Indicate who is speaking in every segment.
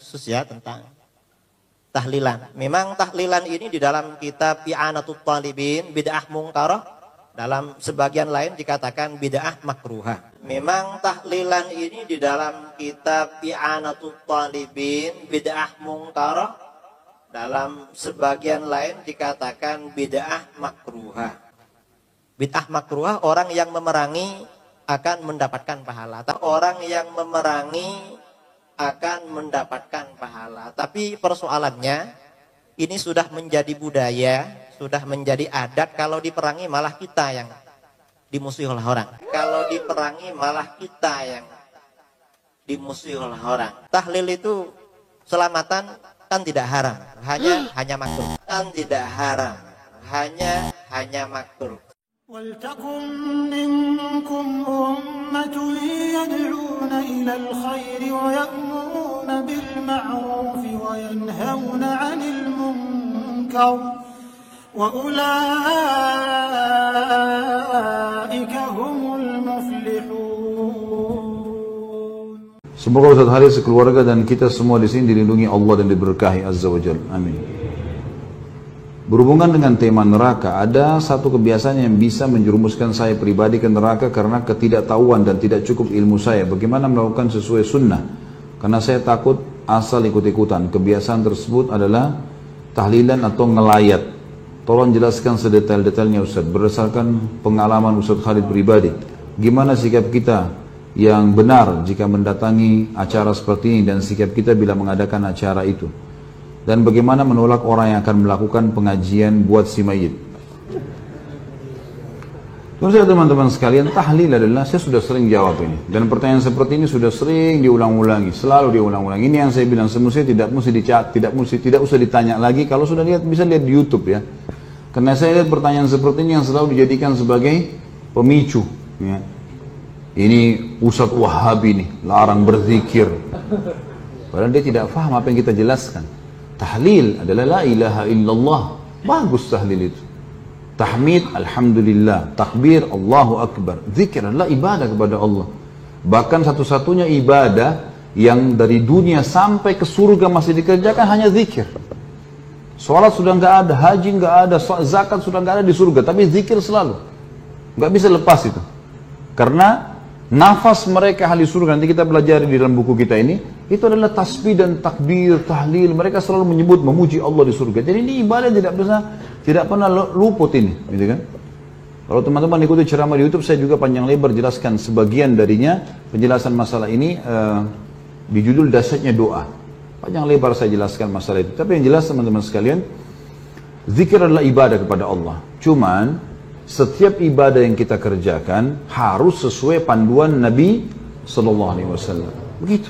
Speaker 1: khusus ya tentang tahlilan. Memang tahlilan ini di dalam kitab I'anatut Talibin bid'ah mungkarah, dalam sebagian lain dikatakan bid'ah makruhah. Memang tahlilan ini di dalam kitab I'anatut Talibin bid'ah mungkarah, dalam sebagian lain dikatakan bid'ah makruhah. Bid'ah makruhah orang yang memerangi akan mendapatkan pahala. Orang yang memerangi akan mendapatkan pahala. Tapi persoalannya, ini sudah menjadi budaya, sudah menjadi adat, kalau diperangi malah kita yang dimusuhi oleh orang. Kalau diperangi malah kita yang dimusuhi oleh orang. Tahlil itu selamatan kan tidak haram, hanya makruh. Kan tidak haram, hanya makruh.
Speaker 2: وَلْتَكُنْ مِنْكُمْ أُمَّةٌ يَدْعُونَ إِلَى الْخَيْرِ وَيَأْمُرُونَ بِالْمَعْرُوفِ وَيَنْهَوْنَ عَنِ الْمُنْكَرِ وَأُولَئِكَ هُمُ الْمُفْلِحُونَ.
Speaker 3: Semoga Ustaz Haris, sekeluarga dan kita semua di sini dilindungi Allah dan diberkahi Azza wa Jalla. Amin. Berhubungan dengan tema neraka, ada satu kebiasaan yang bisa menjerumuskan saya pribadi ke neraka karena ketidaktahuan dan tidak cukup ilmu saya. Bagaimana melakukan sesuai sunnah? Karena saya takut asal ikut-ikutan. Kebiasaan tersebut adalah tahlilan atau ngelayat. Tolong jelaskan sedetail-detailnya Ustaz, berdasarkan pengalaman Ustaz Khalid pribadi. Gimana sikap kita yang benar jika mendatangi acara seperti ini dan sikap kita bila mengadakan acara itu? Dan bagaimana menolak orang yang akan melakukan pengajian buat si mayit? Teman-teman sekalian, tahlil adalah, saya sudah sering jawab ini, dan pertanyaan seperti ini sudah sering diulang-ulangi, selalu diulang-ulangi. Ini yang saya bilang, semestinya tidak usah ditanya lagi. Kalau sudah lihat, bisa lihat di YouTube ya. Karena saya lihat pertanyaan seperti ini yang selalu dijadikan sebagai pemicu ya. Ini Ustadz Wahabi nih, larang berzikir, padahal dia tidak paham apa yang kita jelaskan. Tahlil adalah la ilaha illallah. Bagus tahlil itu. Tahmid, alhamdulillah. Takbir, Allahu Akbar. Zikir adalah ibadah kepada Allah. Bahkan satu-satunya ibadah yang dari dunia sampai ke surga masih dikerjakan hanya zikir. Sholat sudah nggak ada, haji nggak ada, zakat sudah nggak ada di surga, tapi zikir selalu. Nggak bisa lepas itu. Karena nafas mereka ahli surga, nanti kita belajar di dalam buku kita ini, itu adalah tasbih dan takbir, tahlil. Mereka selalu menyebut, memuji Allah di surga. Jadi ini ibadah tidak pernah luput ini, gitu kan? Kalau teman-teman ikuti ceramah di YouTube, saya juga panjang lebar jelaskan sebagian darinya. Penjelasan masalah ini di judul Dahsyatnya Doa. Panjang lebar saya jelaskan masalah itu. Tapi yang jelas teman-teman sekalian, zikir adalah ibadah kepada Allah. Cuman setiap ibadah yang kita kerjakan harus sesuai panduan Nabi Sallallahu Alaihi Wasallam. Begitu.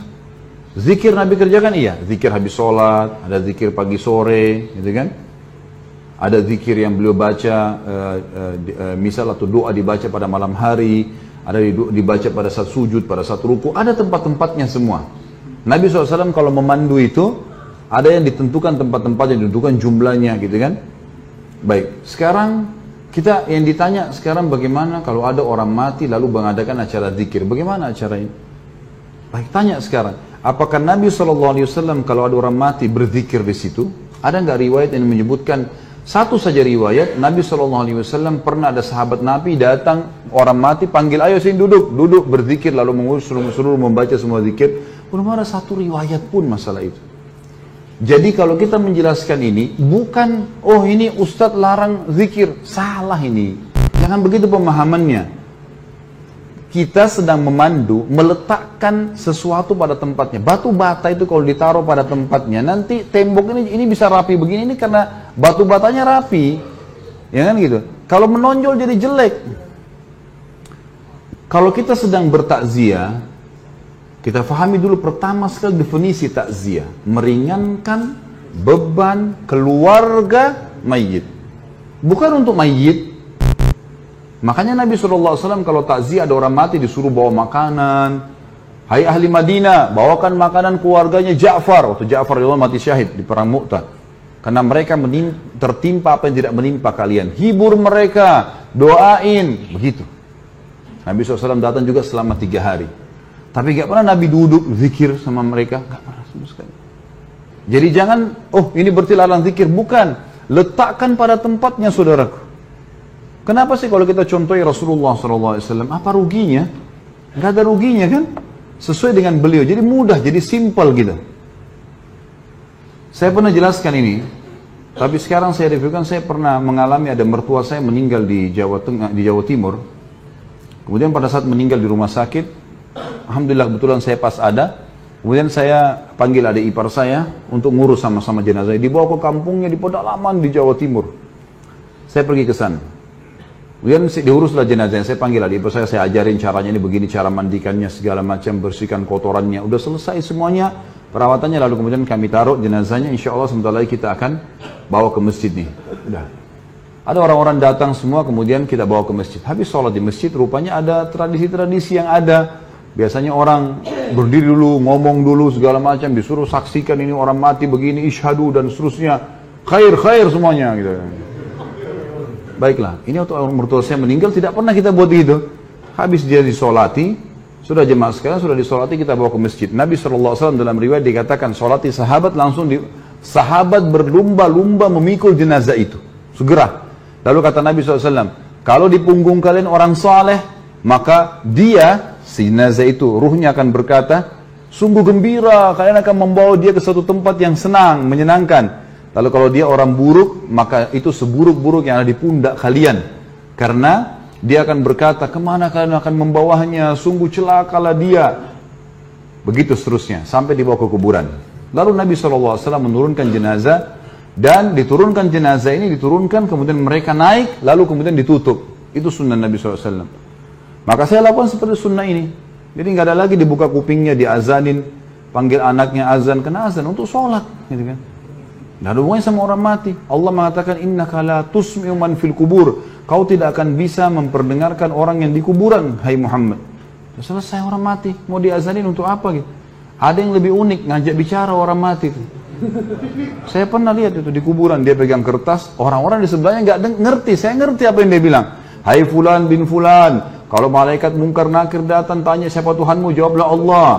Speaker 3: Zikir Nabi kerjakan, iya. Zikir habis sholat, ada zikir pagi sore, gitu kan? Ada zikir yang beliau baca, misal atau doa dibaca pada malam hari, ada dibaca pada saat sujud, pada saat ruku, ada tempat-tempatnya semua. Nabi SAW kalau memandu itu, ada yang ditentukan tempat-tempatnya, ditentukan jumlahnya, gitu kan? Baik, sekarang kita yang ditanya sekarang bagaimana kalau ada orang mati lalu mengadakan acara zikir, bagaimana acara ini? Baik, tanya sekarang. Apakah Nabi SAW kalau ada orang mati berzikir di situ? Ada nggak riwayat yang menyebutkan satu saja riwayat Nabi SAW pernah ada sahabat Nabi datang orang mati panggil, ayo sini duduk berzikir lalu suruh membaca semua zikir. Belum ada satu riwayat pun masalah itu. Jadi kalau kita menjelaskan ini bukan oh ini Ustadz larang zikir, salah ini. Jangan begitu pemahamannya. Kita sedang memandu, meletakkan sesuatu pada tempatnya. Batu bata itu kalau ditaruh pada tempatnya, nanti tembok ini bisa rapi begini, ini karena batu batanya rapi. Ya kan gitu. Kalau menonjol jadi jelek. Kalau kita sedang bertakziah, kita fahami dulu pertama sekali definisi takziah. Meringankan beban keluarga mayit. Bukan untuk mayit. Makanya Nabi SAW kalau takziah ada orang mati disuruh bawa makanan. Hai ahli Madinah, bawakan makanan keluarganya Ja'far. Waktu Ja'far mati syahid di perang Mu'tah. Karena mereka tertimpa apa yang tidak menimpa kalian. Hibur mereka, doain, begitu. Nabi SAW datang juga selama 3 hari. Tapi gak pernah Nabi duduk zikir sama mereka, gak pernah sama sekali. Jadi jangan, oh ini berarti larang zikir. Bukan. Letakkan pada tempatnya, saudaraku. Kenapa sih kalau kita contohi Rasulullah SAW, apa ruginya? Nggak ada ruginya kan? Sesuai dengan beliau. Jadi mudah, jadi simple gitu. Saya pernah jelaskan ini. Tapi sekarang saya reviewkan, saya pernah mengalami ada mertua saya meninggal di Jawa Tengah, di Jawa Timur. Kemudian pada saat meninggal di rumah sakit, alhamdulillah kebetulan saya pas ada. Kemudian saya panggil adik ipar saya untuk ngurus sama-sama jenazah. Dibawa ke kampungnya di pedalaman di Jawa Timur. Saya pergi ke sana. Kemudian diuruslah jenazah. Saya panggil adik ipar saya ajarin caranya ini begini, cara mandikannya segala macam, bersihkan kotorannya. Udah selesai semuanya perawatannya, lalu kemudian kami taruh jenazahnya. Insya Allah sebentar lagi kita akan bawa ke masjid nih. Udah. Ada orang-orang datang semua, kemudian kita bawa ke masjid. Habis sholat di masjid, rupanya ada tradisi-tradisi yang ada. Biasanya orang berdiri dulu, ngomong dulu, segala macam. Disuruh saksikan ini orang mati begini, isyhadu dan seterusnya. Khair semuanya gitu. Baiklah, ini waktu orang mertua saya meninggal tidak pernah kita buat gitu. Habis dia disolati, sudah jemaah sekalian, sudah disolati, kita bawa ke masjid. Nabi SAW dalam riwayat dikatakan, solati sahabat langsung sahabat berlumba-lumba memikul jenazah itu. Segera. Lalu kata Nabi SAW, kalau di punggung kalian orang saleh, maka dia, si jenazah itu, ruhnya akan berkata, sungguh gembira, kalian akan membawa dia ke suatu tempat yang senang, menyenangkan. Lalu kalau dia orang buruk, maka itu seburuk-buruk yang ada di pundak kalian. Karena dia akan berkata, kemana kalian akan membawanya, sungguh celakalah dia. Begitu seterusnya, sampai dibawa ke kuburan. Lalu Nabi SAW menurunkan jenazah, dan diturunkan jenazah ini, diturunkan, kemudian mereka naik, lalu kemudian ditutup. Itu sunnah Nabi SAW. Maka saya lakukan seperti sunnah ini. Jadi nggak ada lagi dibuka kupingnya, diazanin, panggil anaknya azan, kena azan untuk sholat. Gitu kan. Nggak ada hubungannya sama orang mati. Allah mengatakan, innaka la tusmi'u man fil kubur. Kau tidak akan bisa memperdengarkan orang yang di kuburan, hai Muhammad. Selesai orang mati, mau diazanin untuk apa gitu? Ada yang lebih unik, ngajak bicara orang mati itu. Saya pernah lihat itu di kuburan, dia pegang kertas, orang-orang di sebelahnya nggak ngerti. Saya ngerti apa yang dia bilang. Hai fulan bin fulan, kalau malaikat mungkar nakir datang tanya siapa Tuhanmu, jawablah Allah.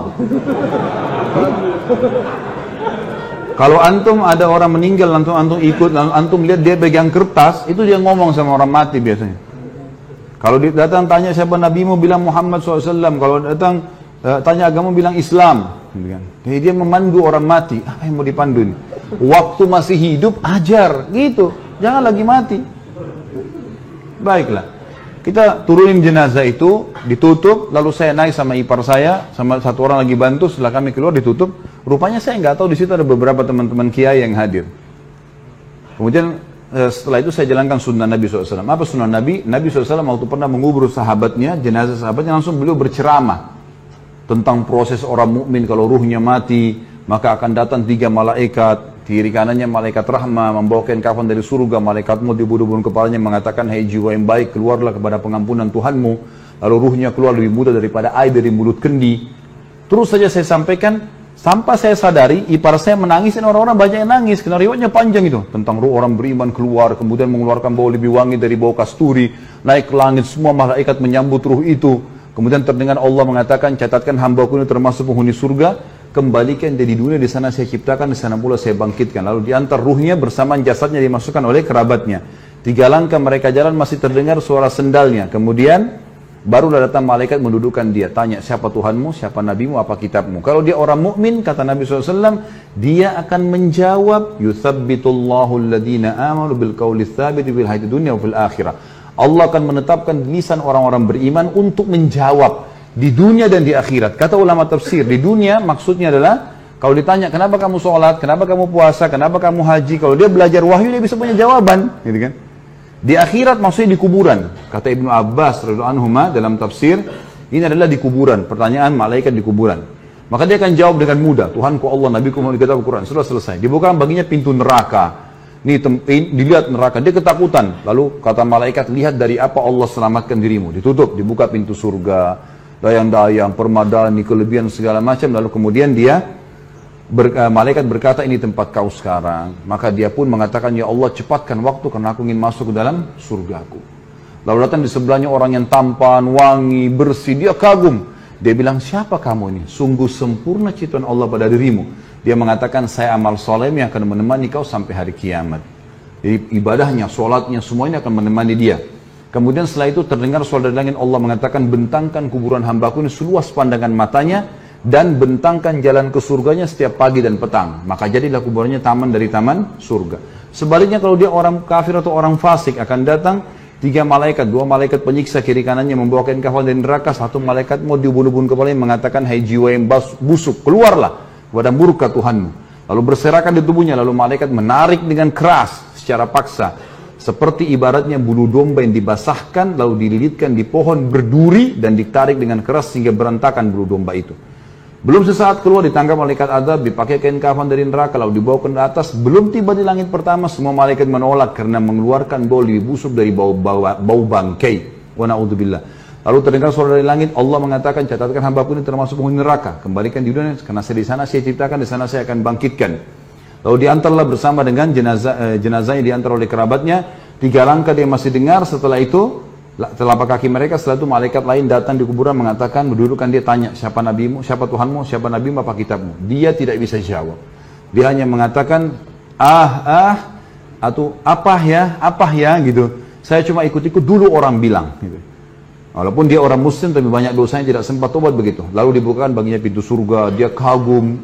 Speaker 3: Kalau antum ada orang meninggal, antum ikut, antum lihat dia pegang kertas, itu dia ngomong sama orang mati biasanya. Kalau datang tanya siapa nabimu, bilang Muhammad SAW. Kalau datang tanya agama, bilang Islam. Jadi dia memandu orang mati. Apa yang mau dipandu ini? Waktu masih hidup, ajar. Gitu. Jangan lagi mati. Baiklah. Kita turunin jenazah itu, ditutup, lalu saya naik sama ipar saya, sama satu orang lagi bantu, setelah kami keluar ditutup. Rupanya saya nggak tahu di situ ada beberapa teman-teman kiai yang hadir. Kemudian setelah itu saya jalankan sunnah Nabi SAW. Apa sunnah Nabi? Nabi SAW waktu pernah mengubur sahabatnya, jenazah sahabatnya, langsung beliau berceramah tentang proses orang mukmin kalau ruhnya mati, maka akan datang 3 malaikat. Kiri kanannya malaikat rahmah membawakan kafan dari surga, malaikat maut di budu-budu kepalanya mengatakan, hai jiwa yang baik, keluarlah kepada pengampunan Tuhanmu. Lalu ruhnya keluar lebih mudah daripada air dari mulut kendi. Terus saja saya sampaikan, sampai saya sadari ipar saya menangis dan orang-orang banyak yang nangis, karena riwayatnya panjang itu tentang ruh orang beriman keluar, kemudian mengeluarkan bau lebih wangi dari bau kasturi, naik ke langit, semua malaikat menyambut ruh itu. Kemudian terdengar Allah mengatakan, catatkan hambaku ini termasuk penghuni surga, kembalikan dia di dunia, di sana saya ciptakan, di sana pula saya bangkitkan. Lalu diantar ruhnya bersama jasadnya dimasukkan oleh kerabatnya. 3 langkah mereka jalan masih terdengar suara sendalnya. Kemudian barulah datang malaikat mendudukkan dia. Tanya siapa Tuhanmu, siapa nabimu, apa kitabmu. Kalau dia orang mukmin, kata Nabi SAW, dia akan menjawab, yuthabbitullahu alladhina amanu bil qawli tsabiti fil hayatid dunya wa fil akhirah. Allah akan menetapkan lisan orang-orang beriman untuk menjawab di dunia dan di akhirat. Kata ulama tafsir, di dunia maksudnya adalah kalau ditanya kenapa kamu sholat, kenapa kamu puasa, kenapa kamu haji, kalau dia belajar wahyu dia bisa punya jawaban, gitu kan? Di akhirat maksudnya di kuburan. Kata Ibnu Abbas radhiyallahu anhuma dalam tafsir, ini adalah di kuburan, pertanyaan malaikat di kuburan. Maka dia akan jawab dengan mudah, Tuhanku Allah, Nabiku Muhammad, kitab Al-Quran. Sudah selesai. Dibuka baginya pintu neraka. Ini dilihat neraka, dia ketakutan. Lalu kata malaikat, lihat dari apa Allah selamatkan dirimu. Ditutup, dibuka pintu surga, dayang-dayang, permadani, kelebihan segala macam. Lalu kemudian malaikat berkata, ini tempat kau sekarang. Maka dia pun mengatakan, ya Allah cepatkan waktu karena aku ingin masuk ke dalam surgaku. Lalu datang di sebelahnya orang yang tampan, wangi, bersih. Dia kagum. Dia bilang, siapa kamu ini? Sungguh sempurna ciptaan Allah pada dirimu. Dia mengatakan, saya amal soleh yang akan menemani kau sampai hari kiamat. Jadi ibadahnya, sholatnya, semuanya akan menemani dia. Kemudian setelah itu terdengar suara dari langit, Allah mengatakan, bentangkan kuburan hambaku ini seluas pandangan matanya, dan bentangkan jalan ke surganya setiap pagi dan petang. Maka jadilah kuburannya taman dari taman surga. Sebaliknya kalau dia orang kafir atau orang fasik, akan datang 3 malaikat, 2 malaikat penyiksa kiri kanannya membawa kain kafan dari neraka, 1 malaikat mau dibunuh-bunuh kepalanya mengatakan, hai jiwa yang busuk, keluarlah kepada murka Tuhanmu. Lalu berserakan di tubuhnya, lalu malaikat menarik dengan keras secara paksa, seperti ibaratnya bulu domba yang dibasahkan lalu dililitkan di pohon berduri dan ditarik dengan keras sehingga berantakan bulu domba itu. Belum sesaat keluar ditangkap malaikat azab, dipakai kain kafan dari neraka lalu dibawa ke atas. Belum tiba di langit pertama, semua malaikat menolak karena mengeluarkan bau lebih busuk dari bau bangkai. Wa na'udzubillah. Lalu terdengar suara dari langit, Allah mengatakan, catatkan hambaku ini termasuk penghuni neraka, kembalikan di dunia karena di sana saya ciptakan, di sana saya akan bangkitkan. Lalu diantarlah bersama dengan jenazahnya diantar oleh kerabatnya. 3 langkah dia masih dengar, setelah itu telapak kaki mereka, setelah itu malaikat lain datang di kuburan mengatakan, mendudukan dia tanya, siapa nabimu, siapa Tuhanmu, siapa nabimu, apa kitabmu. Dia tidak bisa jawab. Dia hanya mengatakan, atau apa ya gitu. Saya cuma ikut-ikut dulu orang bilang gitu. Walaupun dia orang muslim tapi banyak dosanya tidak sempat tobat begitu. Lalu dibukakan baginya pintu surga, dia kagum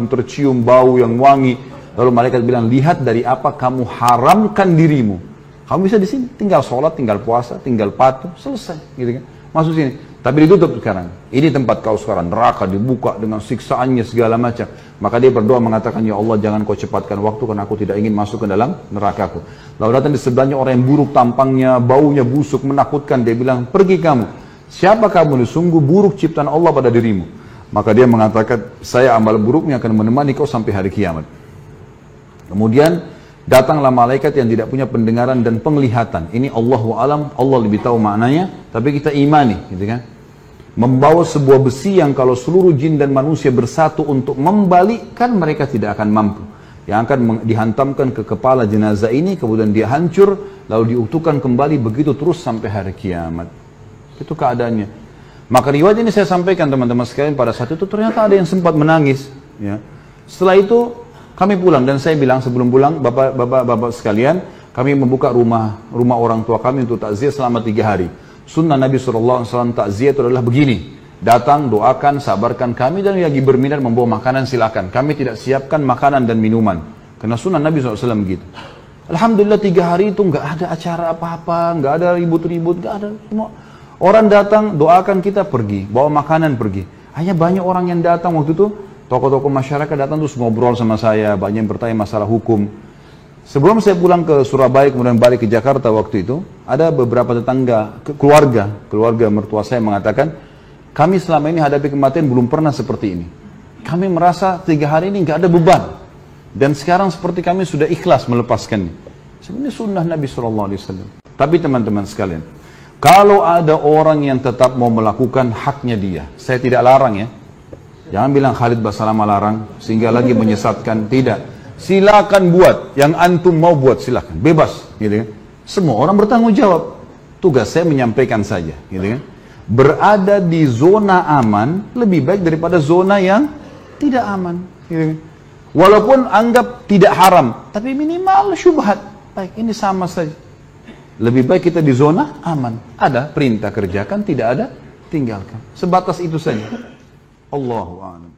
Speaker 3: tercium bau yang wangi. Lalu malaikat bilang, lihat dari apa kamu haramkan dirimu. Kamu bisa di sini tinggal sholat, tinggal puasa, tinggal patuh, selesai gitu kan. Masuk sini. Tapi ditutup sekarang. Ini tempat kau sekarang, neraka dibuka dengan siksaannya segala macam. Maka dia berdoa mengatakan, ya Allah jangan kau cepatkan waktu karena aku tidak ingin masuk ke dalam nerakaku. Lalu datang di sebelahnya orang yang buruk tampangnya, baunya busuk, menakutkan. Dia bilang, pergi kamu. Siapa kamu? Sungguh buruk ciptaan Allah pada dirimu. Maka dia mengatakan, saya amal buruknya akan menemani kau sampai hari kiamat. Kemudian datanglah malaikat yang tidak punya pendengaran dan penglihatan. Ini Allahu alam, Allah lebih tahu maknanya, tapi kita imani, gitu kan? Membawa sebuah besi yang kalau seluruh jin dan manusia bersatu untuk membalikkan, mereka tidak akan mampu. Yang akan dihantamkan ke kepala jenazah ini, kemudian dia hancur, lalu diutuhkan kembali begitu terus sampai hari kiamat. Itu keadaannya. Maka riwayat ini saya sampaikan teman-teman sekalian, pada saat itu ternyata ada yang sempat menangis. Ya. Setelah itu kami pulang, dan saya bilang sebelum pulang, bapak-bapak sekalian, kami membuka rumah orang tua kami untuk takziah selama 3 hari. Sunnah Nabi SAW takziah itu adalah begini, datang, doakan, sabarkan kami, dan lagi berminat membawa makanan silakan. Kami tidak siapkan makanan dan minuman, karena sunnah Nabi SAW begitu. Alhamdulillah 3 hari itu nggak ada acara apa-apa, nggak ada ribut-ribut, nggak ada. Semua orang datang, doakan kita, pergi, bawa makanan, pergi. Hanya banyak orang yang datang waktu itu, tokoh-tokoh masyarakat datang terus ngobrol sama saya, banyak yang bertanya masalah hukum. Sebelum saya pulang ke Surabaya, kemudian balik ke Jakarta waktu itu, ada beberapa tetangga, keluarga mertua saya mengatakan, kami selama ini hadapi kematian belum pernah seperti ini. Kami merasa 3 hari ini nggak ada beban. Dan sekarang seperti kami sudah ikhlas melepaskannya. Sebenarnya sunnah Nabi SAW. Tapi teman-teman sekalian, kalau ada orang yang tetap mau melakukan haknya dia, saya tidak larang ya. Jangan bilang Khalid Basalamah larang, sehingga lagi menyesatkan. Tidak. Silakan buat, yang antum mau buat silakan, bebas, gitu kan. Semua orang bertanggung jawab. Tugas saya menyampaikan saja, gitu kan. Berada di zona aman lebih baik daripada zona yang tidak aman, gitu kan. Walaupun anggap tidak haram, tapi minimal syubhat. Baik, ini sama saja. Lebih baik kita di zona aman. Ada perintah kerjakan, tidak ada tinggalkan. Sebatas itu saja. Allahu a'lam.